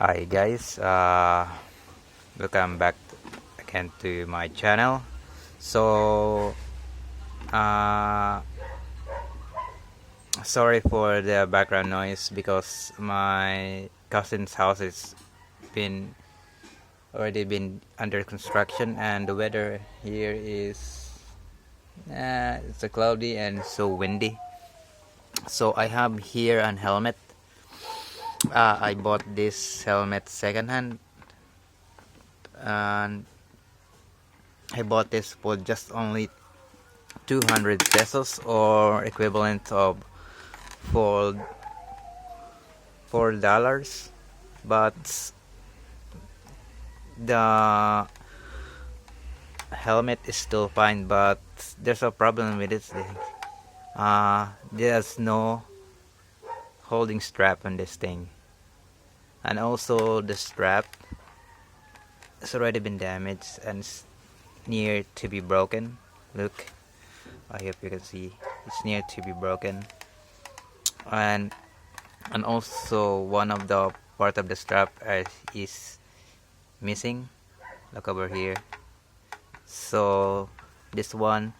Hi guys, welcome back again to my channel. So, uh, sorry for the background noise because my cousin's house has been already been under construction, and the weather here is it's cloudy and so windy. So I have here an helmet. I bought this helmet secondhand, and I bought this for just only 200 pesos, or equivalent of four $4. But the helmet is still fine, but there's a problem with it. There's no holding strap on this thing, and also the strap has already been damaged and it's near to be broken. Look, I hope you can see it's near to be broken. And also one of the part of the strap is missing. Look over here. So this one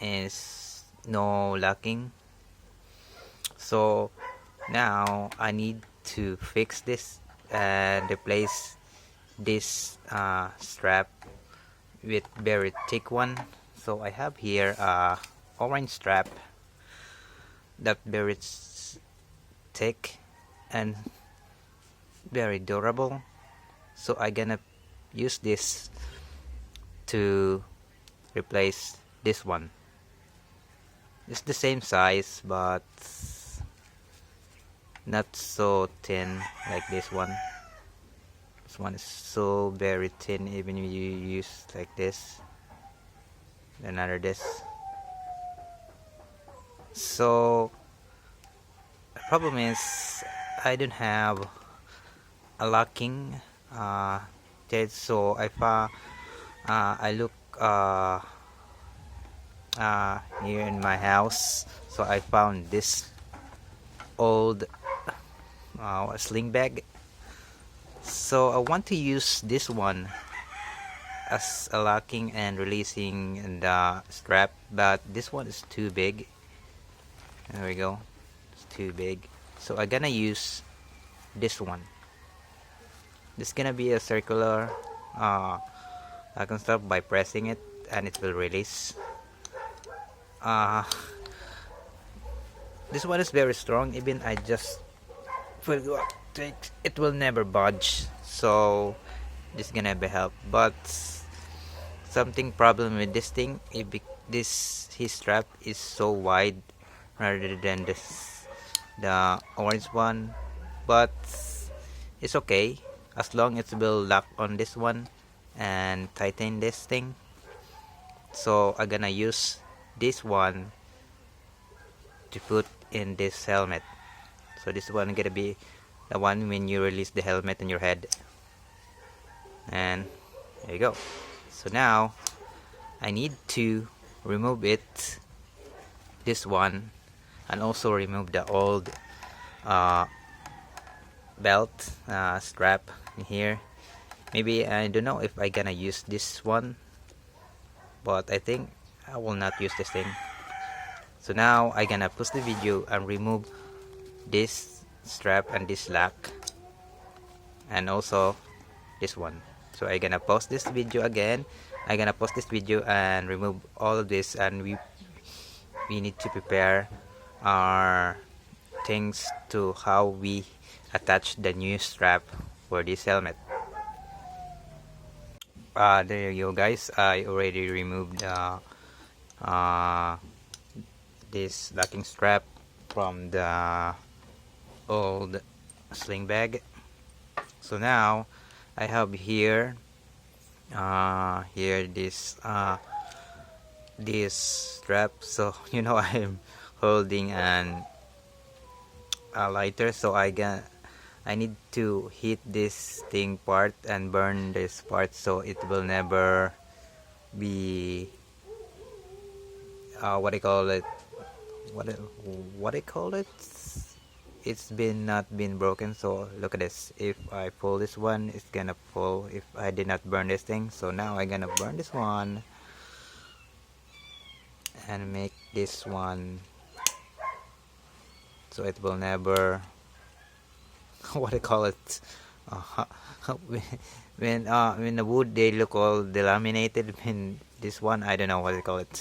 is no locking. So now I need to fix this and replace this strap with very thick one. So I have here a orange strap that very thick and very durable. So I gonna use this to replace this one. It's the same size but not so thin like this one. This one is so very thin, even if you use like this, another this. So the problem is I don't have a locking thread. So I look here in my house, so I found this old sling bag. So I want to use this one as a locking and releasing the strap, but this one is too big. There we go, it's too big. So I'm gonna use this one. This is gonna be a circular locking strap. By pressing it and it will release. This one is very strong, even I just forgot it will never budge. So this is gonna be help. But something problem with this thing, this his strap is so wide rather than the orange one. But it's okay as long as it will lock on this one and tighten this thing. So I'm gonna use this one to put in this helmet. So this one gonna be the one when you release the helmet on your head. And there you go. So now I need to remove it, this one, and also remove the old belt strap in here. Maybe I don't know if I gonna use this one, but I think I will not use this thing. So now I gonna pause the video and remove this strap and this lock, and also this one. So I gonna pause this video again. I gonna pause this video and remove all of this, and we need to prepare our things to how we attach the new strap for this helmet. There you go guys, I already removed this locking strap from the old sling bag. So now I have here this strap. So I'm holding a lighter, so I need to hit this thing part and burn this part, so it will never be what do you call it, it's been not been broken. So look at this. If I pull this one, it's gonna pull if I did not burn this thing. So now I'm gonna burn this one and make this one so it will never what I call it, uh, when the wood they look all delaminated. When this one I don't know what I call it,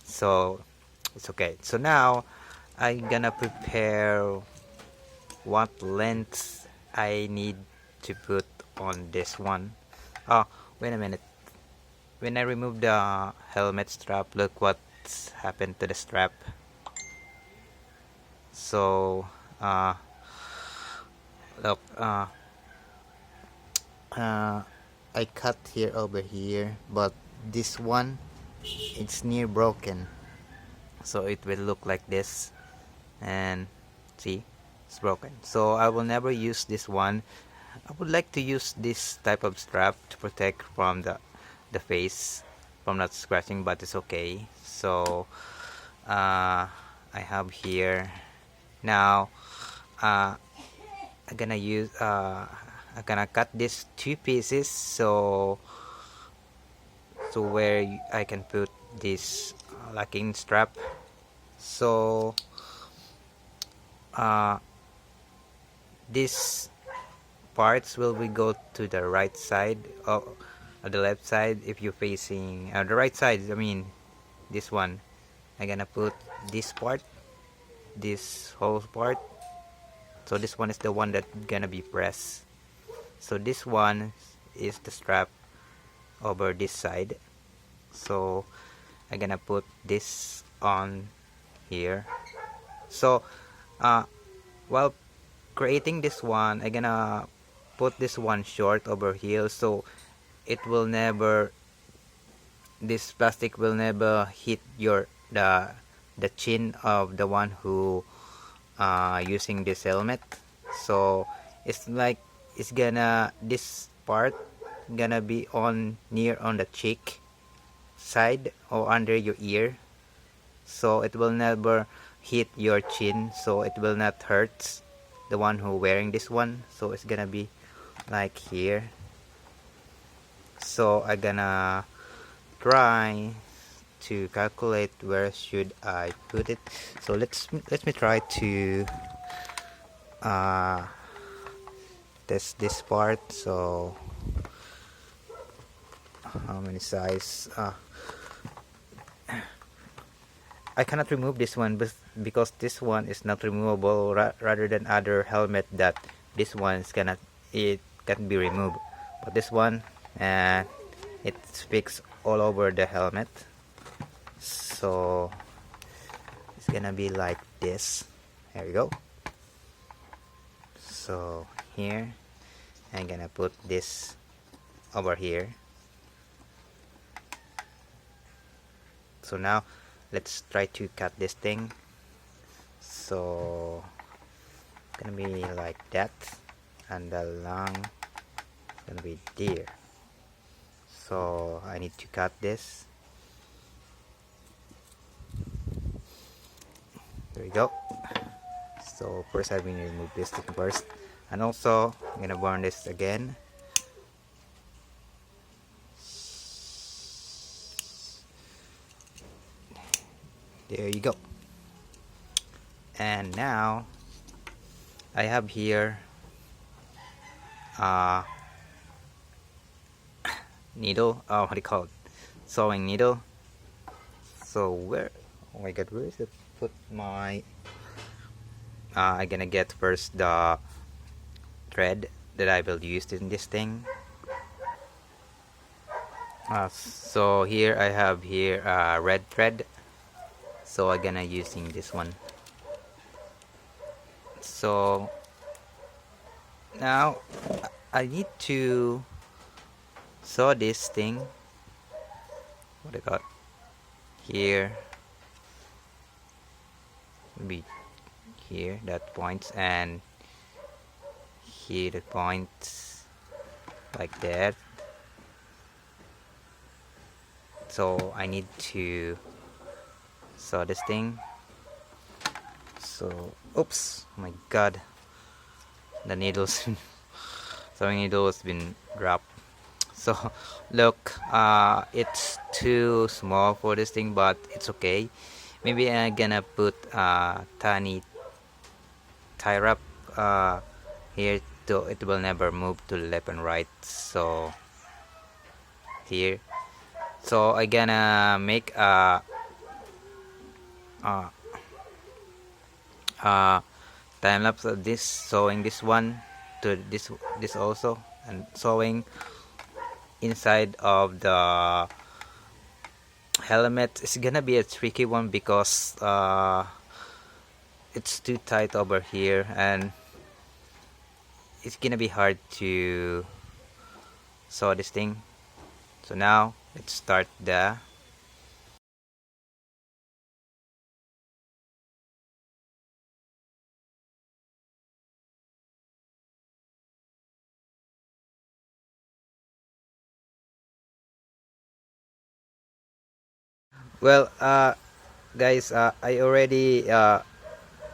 so it's okay. So now I'm gonna prepare what length I need to put on this one. Oh, wait a minute. When I remove the helmet strap, look what's happened to the strap. So look, I cut here over here, but this one it's near broken, so it will look like this. And see, it's broken, so I will never use this one. I would like to use this type of strap to protect from the face from not scratching, but it's okay. So I have here now. I'm gonna cut this two pieces, so where I can put this locking strap. So these parts will we go to the right side or the left side. If you're facing the right side, I mean this one, I'm gonna put this part, this whole part. So this one is the one that gonna be pressed. So this one is the strap over this side. So I'm gonna put this on here. So while creating this one, I'm gonna put this one short over here, so it will never, this plastic will never hit the chin of the one who using this helmet. So it's like it's gonna, this part gonna be on near on the cheek side or under your ear, so it will never hit your chin, so it will not hurt the one who wearing this one. So it's gonna be like here. So I'm gonna try to calculate where should I put it. So let me try to test this part. So how many size? I cannot remove this one because this one is not removable, rather than other helmet that this one is cannot, it can be removed. But this one, it's fixed all over the helmet. So it's gonna be like this. There we go. So here I'm gonna put this over here. So now let's try to cut this thing. So it's gonna be like that, and the long is gonna be there. So I need to cut this. There we go. So first I'm going to remove this thing first, and also I'm gonna burn this again. There you go. And now I have here needle, what do you call it, sewing needle. So where, oh my god, where is it? Put my I'm gonna get first the thread that I will use in this thing. So here I have here red thread, so I'm gonna using this one. So now I need to sew this thing, what I got here, maybe here that points, and here the points like that. So I need to sew this thing. So oops, oh my god, the needles sewing needle has been dropped. So look, it's too small for this thing, but it's okay. Maybe I'm gonna put tiny tie wrap here, so it will never move to left and right. So here, so I gonna make a time lapse of this, sewing this one to this also, and sewing inside of the helmet. It's gonna be a tricky one because it's too tight over here, and it's gonna be hard to sew this thing. So now let's start the well guys, I already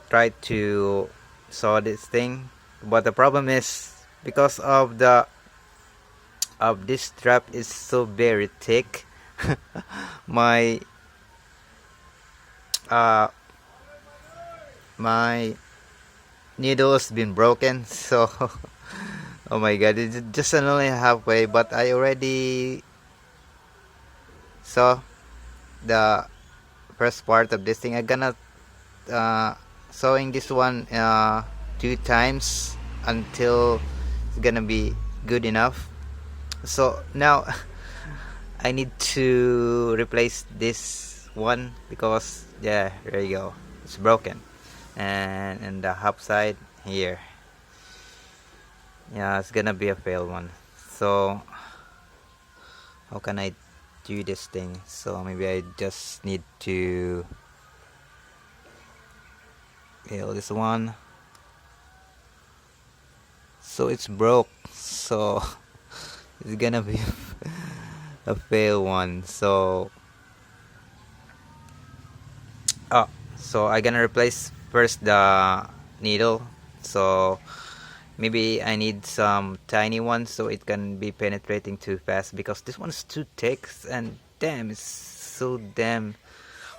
tried to sew this thing, but the problem is because of this strap is so very thick. my uh my needle's been broken, so oh my god, it's just only halfway, but I already saw the first part of this thing. I'm gonna sewing this one 2 times until it's gonna be good enough. So now I need to replace this one because yeah, there you go, it's broken, and the half side here, yeah, it's gonna be a failed one. So how can I do this thing? So maybe I just need to fail this one. So it's broke, so it's gonna be a fail one. So so I gonna replace first the needle. So maybe I need some tiny ones so it can be penetrating too fast, because this one's too thick, and damn, it's so damn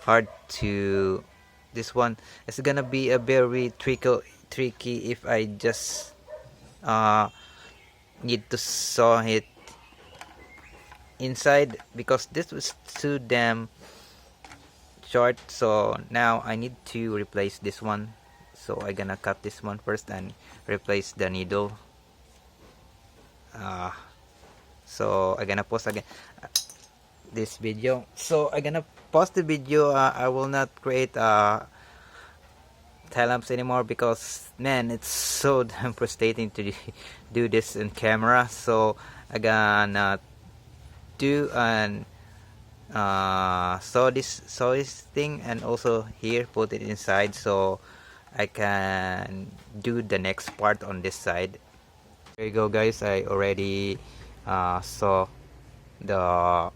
hard to this one. It's gonna be a very tricky if I just need to sew it inside, because this was too damn short. So now I need to replace this one, so I gonna cut this one first and replace the needle. So I gonna pause again this video. So I gonna pause the video. I will not create time lapse anymore because man, it's so damn frustrating to do this in camera. So I gonna do an sew this thing, and also here put it inside so I can do the next part on this side. There you go guys, I already saw the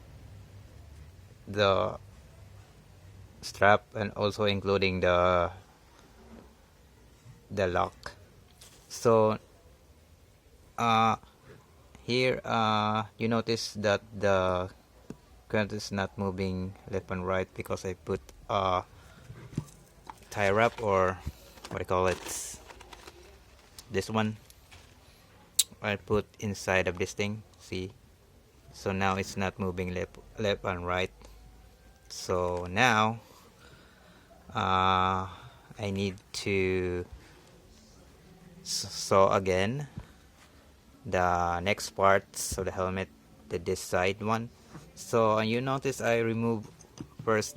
strap, and also including the lock. So here you notice that the current is not moving left and right because I put tie wrap, or what I call it, this one I put inside of this thing, see. So now it's not moving left and right. So now I need to sew again the next parts of the helmet, this side one. So you notice I remove first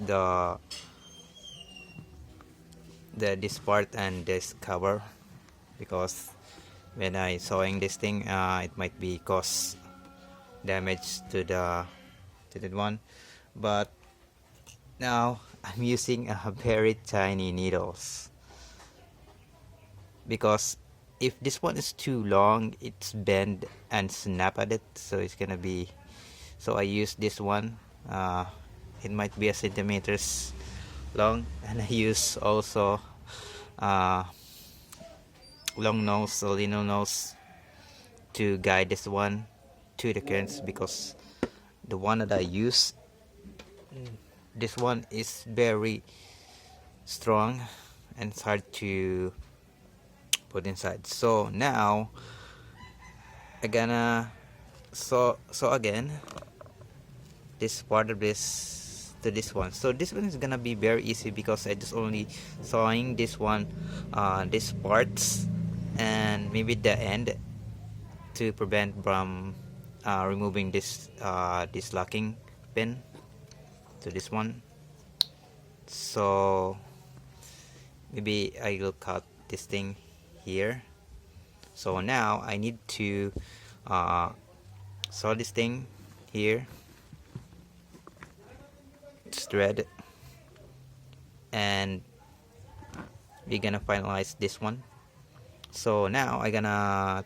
this part and this cover, because when I sewing this thing it might be cause damage to the one. But now I'm using very tiny needles, because if this one is too long, it's bend and snap at it, so it's gonna be, so I use this one, it might be a centimeters long, and I use also long nose, soleno nose to guide this one to the currents, because the one that I use, this one is very strong and it's hard to put inside. So now I gonna again this part of this to this one. So this one is gonna be very easy because I just only sawing this one, these parts and maybe the end to prevent from removing this locking pin to this one. So maybe I will cut this thing here. So now I need to saw this thing here, it's thread, and we're gonna finalize this one. So now I gonna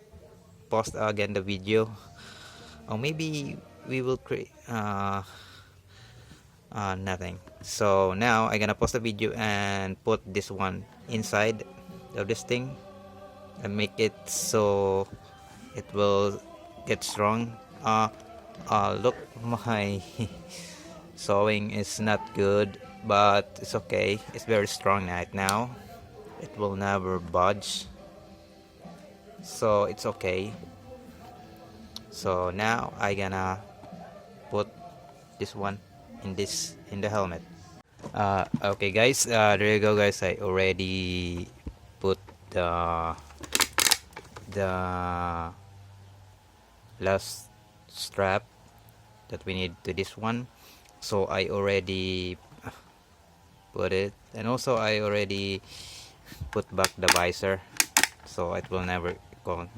post again the video, or maybe we will create nothing. So now I gonna post a video and put this one inside of this thing and make it so it will get strong. Look, my sewing is not good, but it's okay, it's very strong right now, it will never budge, so it's okay. So now I gonna put this one in the helmet. Okay guys, there you go guys, I already put the last strap that we need to this one. So I already put it, and also I already put back the visor so it will never go.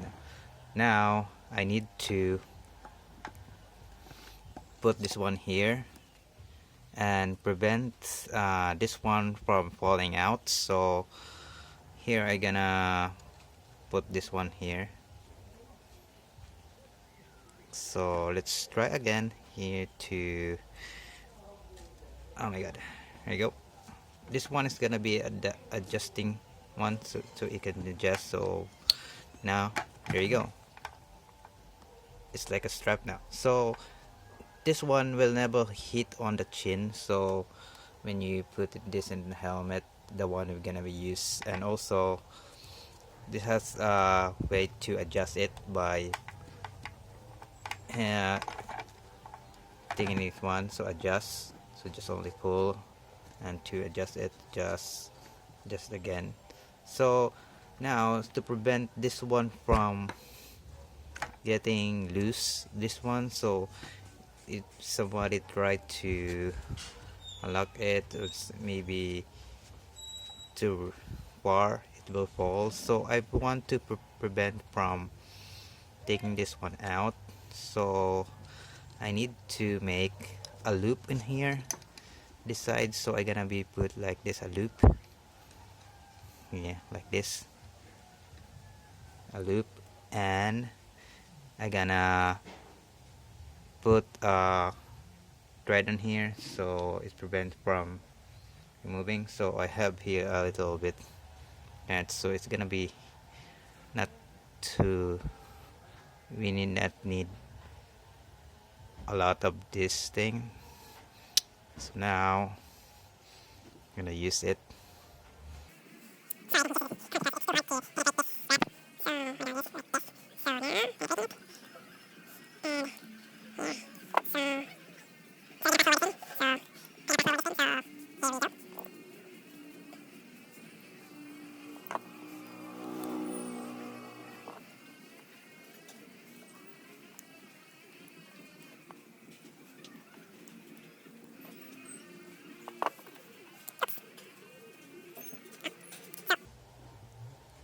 Now I need to put this one here and prevent this one from falling out. So here I gonna put this one here. So let's try again here to, oh my god, there you go. This one is gonna be the adjusting one, so it can adjust. So now there you go, it's like a strap now. So this one will never hit on the chin, so when you put this in the helmet, the one we're gonna be used. And also this has a way to adjust it by taking this one, so adjust, so just only pull, and to adjust it, just again. So now to prevent this one from getting loose, this one, so if somebody try to unlock it, it's maybe too far, it will fall. So I want to prevent from taking this one out, so I need to make a loop in here this side. So I gonna be put like this, a loop, yeah, like this, a loop, and I gonna put a thread on here so it prevents from removing. So I have here a little bit, and so it's gonna be not too, we not need a lot of this thing. So now I'm gonna use it.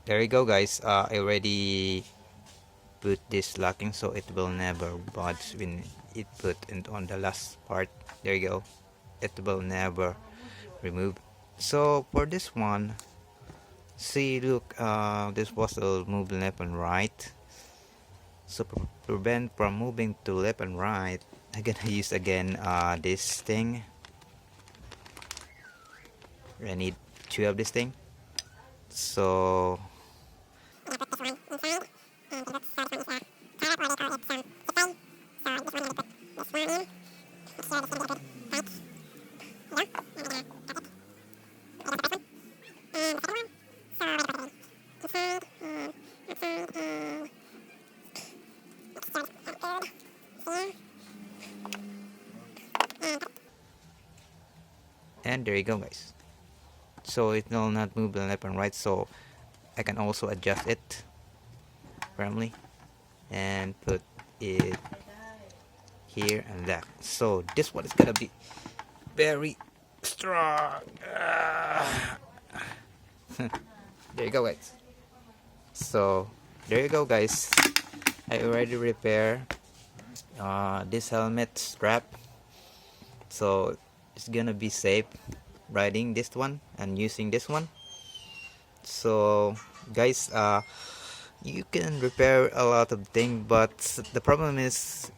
There you go guys, I already put this locking so it will never budge when it put it on the last part. There you go, it will never remove. So for this one, see, look, this was will move left and right. So prevent from moving to left and right, I'm gonna use again this thing. I need two of this thing. So and there you go, guys. So it will not move left and right, so I can also adjust it firmly and put it here and there. So this one is gonna be very strong. There you go, guys. So there you go, guys. I already repair this helmet strap, so it's gonna be safe riding this one and using this one. So guys, you can repair a lot of things, but the problem is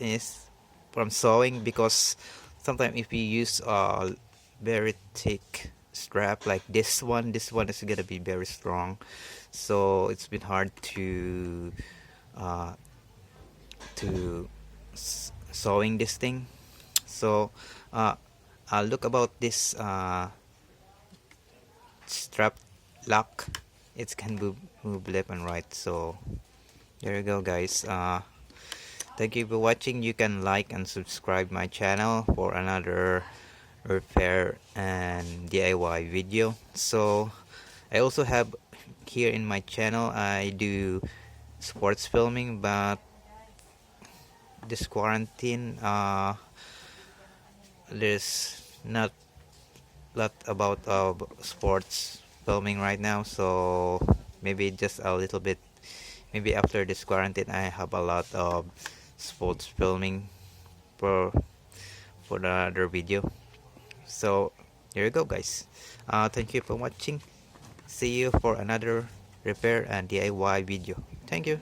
from sewing, because sometimes if you use a very thick strap like this one is gonna be very strong, so it's been hard to sewing this thing. So look about this strap lock, it can move left and right. So there you go, guys. Thank you for watching. You can like and subscribe my channel for another repair and DIY video. So I also have here in my channel, I do sports filming, but this quarantine there's not lot about sports filming right now, so maybe just a little bit, maybe after this quarantine I have a lot of sports filming for the other video. So there you go, guys. Thank you for watching. See you for another repair and DIY video. Thank you.